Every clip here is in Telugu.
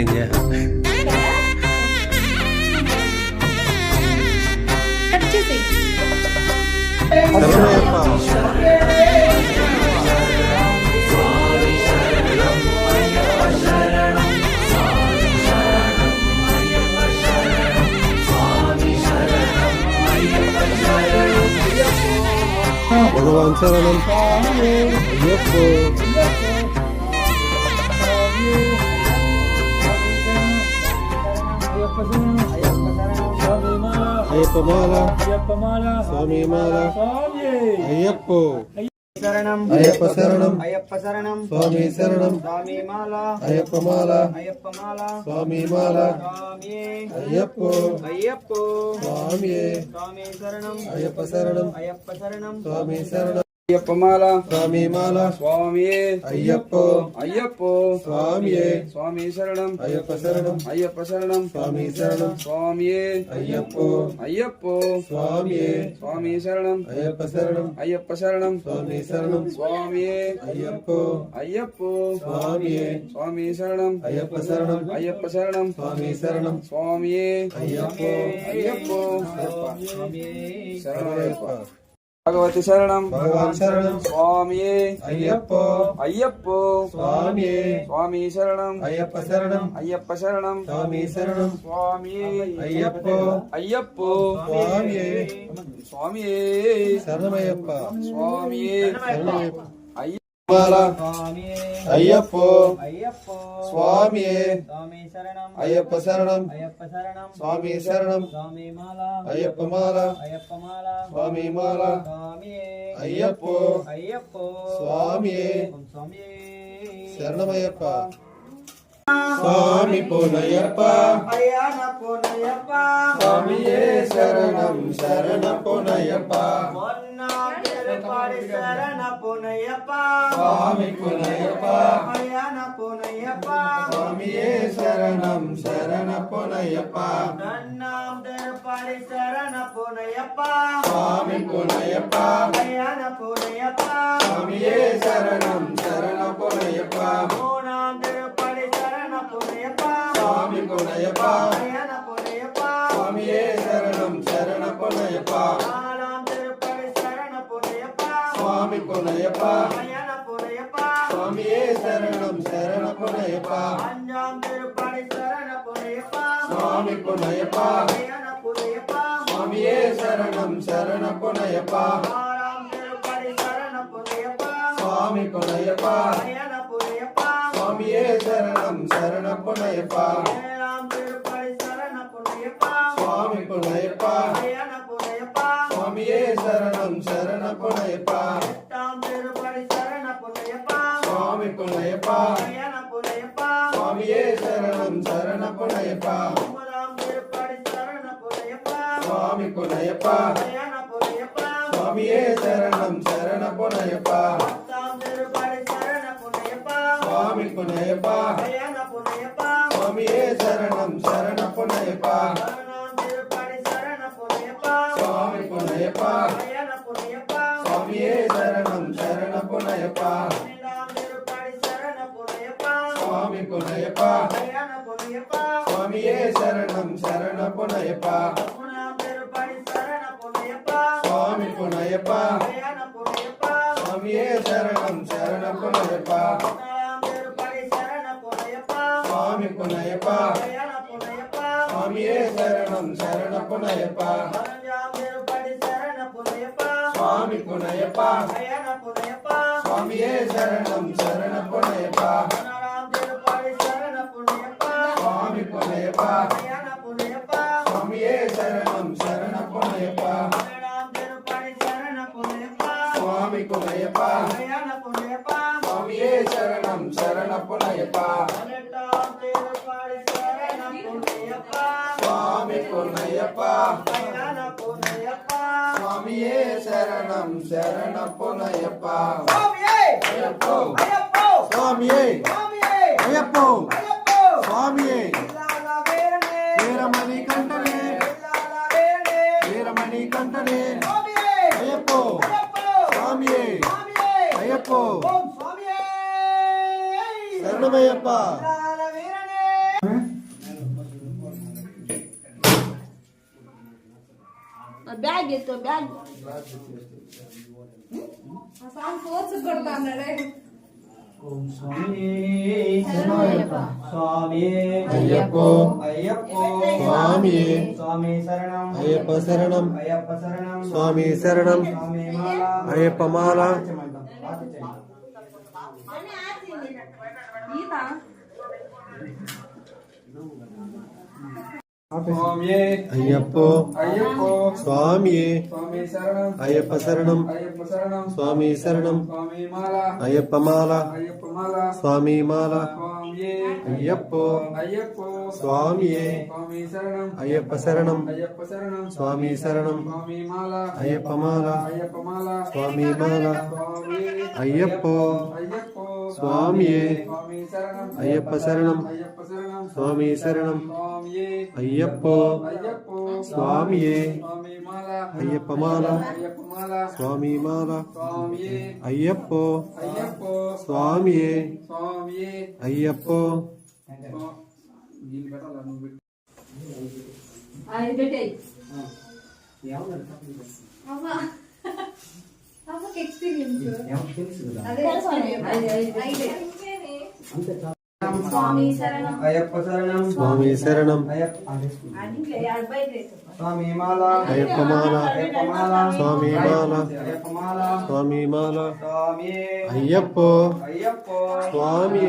చేయండి. భగవాన్ శరణం అయ్యప్పో. అయ్యప్పమాల స్వామి మాల అయ్యప్పో. అయ్యప్ప శరణం అయ్యప్ప శరణం స్వామి శరణం స్వామి మాల అయ్యప్పమాల అయ్యప్పమాల స్వామి మాల అయ్యప్పో. అయ్యప్పో స్వామి స్వామి శరణం అయ్యప్ప శరణం అయ్యప్ప శరణం స్వామి శరణం అయ్యప్పమాల స్వామి మాల స్వామి అయ్యప్పో. అయ్యప్పో స్వామి స్వామి శరణం అయ్యప్ప శరణం అయ్యప్ప శరణం స్వామి శరణం స్వామి అయ్యప్పో. అయ్యప్పో స్వామి స్వామి శరణం అయ్యప్ప శరణం అయ్యప్ప శరణం స్వామి శరణం స్వామి అయ్యప్పో. అయ్యప్పో స్వామి స్వామి శరణం అయ్యప్ప శరణం అయ్యప్ప శరణం స్వామి శరణం స్వామి అయ్యప్పో. అయ్యప్పో శరణమయ్యప్ప. భగవతి శరణం భగవాన్ శరణం స్వామి అయ్యప్పో. అయ్యప్పో స్వామి స్వామి శరణం అయ్యప్ప శరణం అయ్యప్ప శరణం స్వామి శరణం స్వామి అయ్యప్పో. అయ్యప్పో స్వామి స్వామి శరణమయ్యప్ప స్వామి శరణమయ్యప్ప. అయ్యప్పో అయ్యప్పో స్వామి స్వామి శరణం అయ్యప్ప శరణం అయ్యప్ప శరణం స్వామి శరణం స్వామి మాల అయ్యప్ప మాల అయ్యప్పమాల స్వామి మాల స్వామి అయ్యప్పో. అయ్యప్పో స్వామి స్వామి శరణమయ్యప్ప. స్వామి పొనయ్యప్ప అయ్యాన పొనయ్యప్ప స్వామియే శరణం శరణ పొనయ్యప్ప. శరణ పొనయ్యప్ప స్వామి పొనయ్యప్ప అయ్యాన పొనయ్యప్ప స్వామియే శరణం శరణ పొనయ్యప్ప. నన్నాం తెరపడి శరణ పొనయ్యప్ప స్వామి పొనయ్యప్ప అయ్యాన పొనయ్యప్ప స్వామియే శరణం శరణ పొనయ్యప్ప. మోనాం తెరపడి శరణ పొనయ్యప్ప స్వామి పొనయ్యప్ప అయ్యాన పొనయ్యప్ప స్వామియే శరణం శరణ పొనయ్యప్ప. స్వామి పొనయ్యప్ప అయ్యన పొనయ్యప్ప స్వామియే శరణం శరణ పొనయ్యప్ప. అంజాం తిరుపడి శరణ పొనయ్యప్ప స్వామి పొనయ్యప్ప అయ్యన పొనయ్యప్ప స్వామియే శరణం శరణ పొనయ్యప్ప. ఆరాం తిరుపడి శరణ పొనయ్యప్ప స్వామి పొనయ్యప్ప అయ్యన పొనయ్యప్ప స్వామియే శరణం శరణ పొనయ్యప్ప. ఏరాం తిరుపడి శరణ పొనయ్యప్ప స్వామి పొనయ్యప్ప అయ్యన పొనయ్యప్ప స్వామియే శరణం శరణ పొనయ్యప్ప. స్వామి పొనయ్యప్ప అయ్యన పొనయ్యప్ప స్వామియే శరణం శరణ పొనయ్యప్ప. స్వామి పొనయ్యప్ప అయ్యన పొనయ్యప్ప స్వామియే శరణం శరణ పొనయ్యప్ప. స్వామి పొనయ్యప్ప అయ్యన పొనయ్యప్ప స్వామియే శరణం శరణ పొనయ్యప్ప. స్వామి పొనయ్యప్ప అయ్యన పొనయ్యప్ప స్వామియే శరణం శరణ పొనయ్యప్ప. స్వామి పొనయ్యప్ప అయ్యన పొనయ్యప్ప స్వామియే శరణం శరణ పొనయ్యప్ప. స్వామి పొనయ్యప్ప అయ్యన పొనయ్యప్ప స్వామియే శరణం శరణ పొనయ్యప్ప. స్వామి పొనయ్యప్ప అయ్యన పొనయ్యప్ప స్వామియే శరణం శరణ పొనయ్యప్ప. స్వామి పొనయ్యప్ప అయ్యన పొనయ్యప్ప స్వామియే శరణం శరణ పొనయ్యప్ప. స్వామి పొనయ్యప్ప అయ్యన పొనయ్యప్ప స్వామియే శరణం శరణ పొనయ్యప్ప. స్వామి పొనయ్యప్ప అయ్యన పొనయ్యప్ప స్వామియే శరణం శరణ పొనయ్యప్ప. స్వామి పొనయ్యప్ప అయ్యన పొనయ్యప్ప స్వామియే శరణం శరణ పొనయ్యప్ప. అయ్యప్పో స్వామియే అయ్యప్పో స్వామియే వీరమణి కంటనే వీరమణి కంటనే అయ్యప్పో స్వామియే అయ్యప్పో శరణమయ్యప్ప. బ్యాగ్ ఎత్తు బ్యాగ్ ఓం స్వామి స్వామి అయ్యప్పో అయ్యప్పో స్వామి స్వామి శరణం అయ్యప్ప శరణం అయ్యప్ప శరణం స్వామి శరణం స్వామి మాల అయ్యప్ప మాల స్వామి అయ్యప్పో అయ్యప్పో స్వామి స్వామి శరణం అయ్యప్ప శరణం అయ్యప్ప శరణం స్వామి శరణం స్వామి మాల అయ్యప్ప మాల అయ్యప్ప మాల స్వామి మాల స్వామి అయ్యప్పో అయ్యప్పో స్వామి స్వామి శరణం అయ్యప్ప శరణం అయ్యప్ప శరణం స్వామి శరణం స్వామి మాల అయ్యప్ప మాల అయ్యప్ప మాల స్వామి మాల స్వామి అయ్యప్పో అయ్యప్పో స్వామి స్వామి శరణం అయ్యప్ప శరణం అయ్యప్ప శరణం స్వామి శరణం స్వామి అయ్యప్పో అయ్యప్పో స్వామి స్వామి మాల అయ్యప్ప మాల అయ్యప్ప మాల స్వామి మాల స్వామి అయ్యప్పో అయ్యప్పో స్వామి స్వామి అయ్యప్పో దీని పెట్టాలా నువ్వు పెట్టు అది పెట్టేయ్ అమ్మకి ఎక్స్పీరియన్స్ అదే స్వామి శరణం అయ్యప్ప శరణం స్వామి శరణం అయ్యప్ప స్వామి మాల అయ్యప్ప మాల అయ్యప్ప మాల స్వామి మాల అయ్యప్ప మాల స్వామి మాల స్వామి అయ్యప్పో అయ్యప్పో స్వామి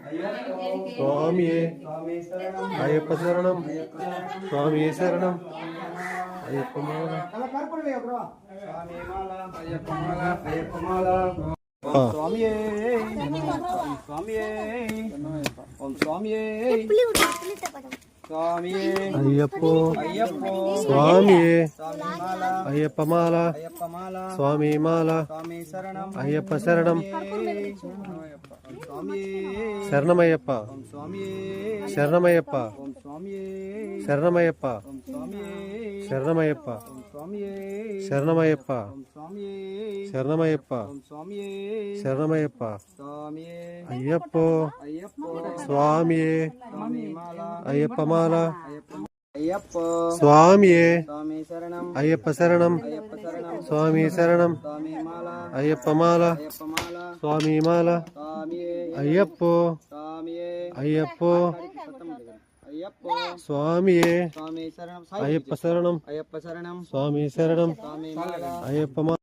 అయ్యప్పో స్వామి స్వామి శరణం అయ్యప్ప శరణం స్వామి శరణం అయ్యప్ప మాల స్వామి మాల అయ్యప్ప మాల అయ్యప్ప మాల ఆ. స్వామి స్వామి ఓం స్వామి స్వామి అయ్యప్పో అయ్యప్పో స్వామి స్వామి మాల అయ్యప్ప మాల అయ్యప్ప మాల స్వామి మాల స్వామి శరణం అయ్యప్ప శరణం స్వామి శరణమయ్యప్ప ఓం స్వామి శరణమయ్యప్ప ఓం స్వామి శరణమయ్యప్ప ఓం స్వామి శరణమయ్యప్ప ఓం స్వామి శరణమయ్యప్ప ఓం స్వామి శరణమయ్యప్ప ఓం స్వామి శరణమయ్యప్ప స్వామి అయ్యప్పో అయ్యప్పో స్వామి స్వామి మాల అయ్యప్ప మాల అయ్యప్ప స్వామి స్వామి శరణం అయ్యప్ప శరణం అయ్యప్ప శరణం స్వామి శరణం స్వామి మాల అయ్యప్ప మాల అయ్యప్ప మాల స్వామి మాల స్వామి అయ్యప్పో స్వామి అయ్యప్పో అయ్యప్ప స్వామి స్వామి శరణం అయ్యప్ప శరణం అయ్యప్ప శరణం స్వామి శరణం స్వామి మాల అయ్యప్ప మాల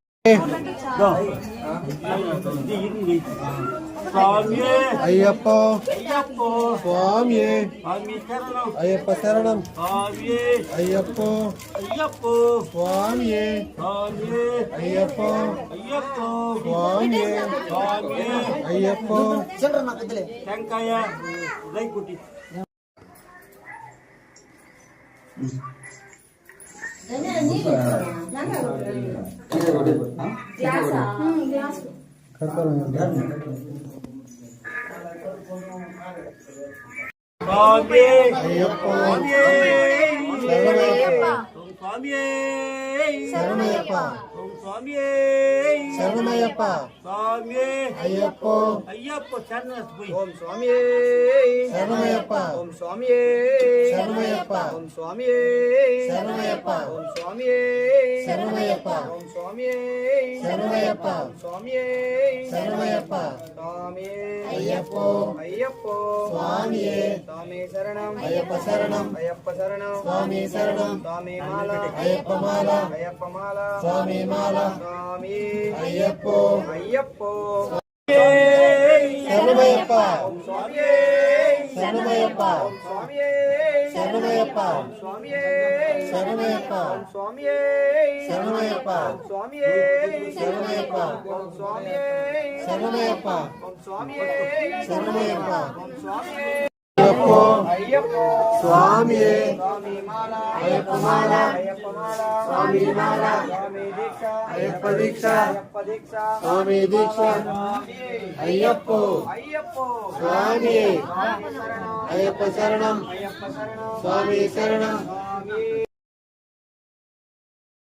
అయ్యప్ప స్వామి అయ్యప్ప శరణం అయ్యప్ప స్వామి అయ్యప్ప స్వామి అయ్యప్ప అయ్యప్ప శరణమయ్యప్ప శరణమయ్యప్ప అయ్యప్ప ఓం స్వామి శరణమయ్యప్ప ఓం స్వామి శరణమయ్యప్ప ఓం స్వామి శరణమయ్యప్ప ఓం స్వామి శరణమయ్యప్ప ఓం స్వామి శరణమయ్యప్ప స్వామి శరణమయ్యప్ప స్వామి అయ్యప్ప అయ్యప్ప స్వామి స్వామి శరణం అయ్యప్ప శరణం అయ్యప్ప శరణం స్వామి శరణం స్వామి మాల అయ్యప్ప మాల అయ్యప్ప మాల స్వామి మాల స్వామి అయ్యప్ప అయ్యప్ప శరణమయ్యప్ప స్వామి శరణమయ్యప్ప స్వామి శరణమయ్యప్ప స్వామి శరణమయ్యప్ప స్వామి శరణమయ్యప్ప స్వామి శరణమయ్యప్ప స్వామి శరణమయ్యప్ప స్వామి శరణమయ్యప్ప స్వామి అయ్యప్ప అయ్యప్ప స్వామి స్వామి మాల అయ్యప్ప మాల అయ్యప్ప మాల స్వామి మాల స్వామి దీక్ష అయ్యప్ప దీక్ష అయ్యప్ప దీక్ష స్వామి దీక్ష స్వామి అయ్యప్ప అయ్యప్ప స్వామి స్వామి శరణం అయ్యప్ప శరణం అయ్యప్ప శరణం స్వామి శరణం స్వామి